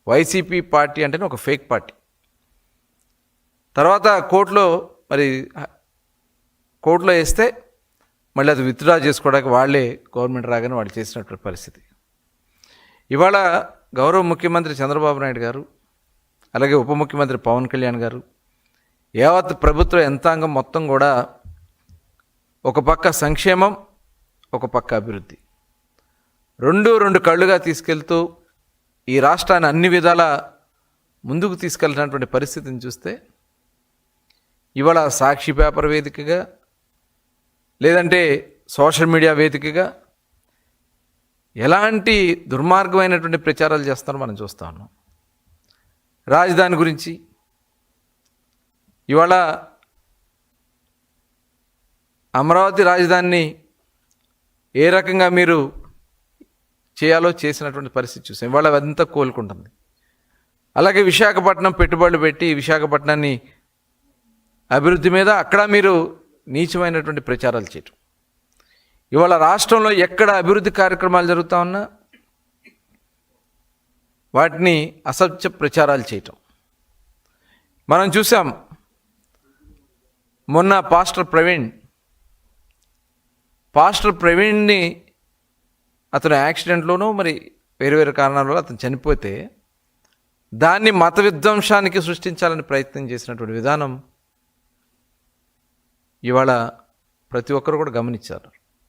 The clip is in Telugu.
వైసీపీ పార్టీ అంటేనే ఒక ఫేక్ పార్టీ. తర్వాత కోర్టులో వేస్తే మళ్ళీ అది విత్డ్రా చేసుకోవడానికి వాళ్ళే గవర్నమెంట్ రాగానే వాళ్ళు చేసినటువంటి పరిస్థితి. ఇవాళ గౌరవ ముఖ్యమంత్రి చంద్రబాబు నాయుడు గారు, అలాగే ఉప ముఖ్యమంత్రి పవన్ కళ్యాణ్ గారు, యావత్ ప్రభుత్వ యంత్రాంగం మొత్తం కూడా ఒక పక్క సంక్షేమం, ఒక పక్క అభివృద్ధి, రెండు కళ్ళుగా తీసుకెళ్తూ ఈ రాష్ట్రాన్ని అన్ని విధాల ముందుకు తీసుకెళ్తున్నటువంటి పరిస్థితిని చూస్తే ఇవాళ సాక్షి పేపర్ వేదికగా, లేదంటే సోషల్ మీడియా వేదికగా ఎలాంటి దుర్మార్గమైనటువంటి ప్రచారాలు చేస్తారో మనం చూస్తూ ఉన్నాం. రాజధాని గురించి ఇవాళ అమరావతి రాజధానిని ఏ రకంగా మీరు చేయాలో చేసినటువంటి పరిస్థితి చూసాం. ఇవాళ అదంతా కోలుకుంటుంది. అలాగే విశాఖపట్నం పెట్టుబడులు పెట్టి విశాఖపట్నాన్ని అభివృద్ధి మీద అక్కడ మీరు నీచమైనటువంటి ప్రచారాలు చేయటం. ఇవాళ రాష్ట్రంలో ఎక్కడ అభివృద్ధి కార్యక్రమాలు జరుగుతూ ఉన్నా వాటిని అసత్య ప్రచారాలు చేయటం మనం చూసాం. మొన్న పాస్టర్ ప్రవీణ్ని అతను యాక్సిడెంట్లోనూ మరి వేరు కారణాల వల్ల అతను చనిపోతే దాన్ని మత విధ్వంసానికి సృష్టించాలని ప్రయత్నం చేసినటువంటి విధానం ఇవాళ ప్రతి ఒక్కరు కూడా గమనించారు.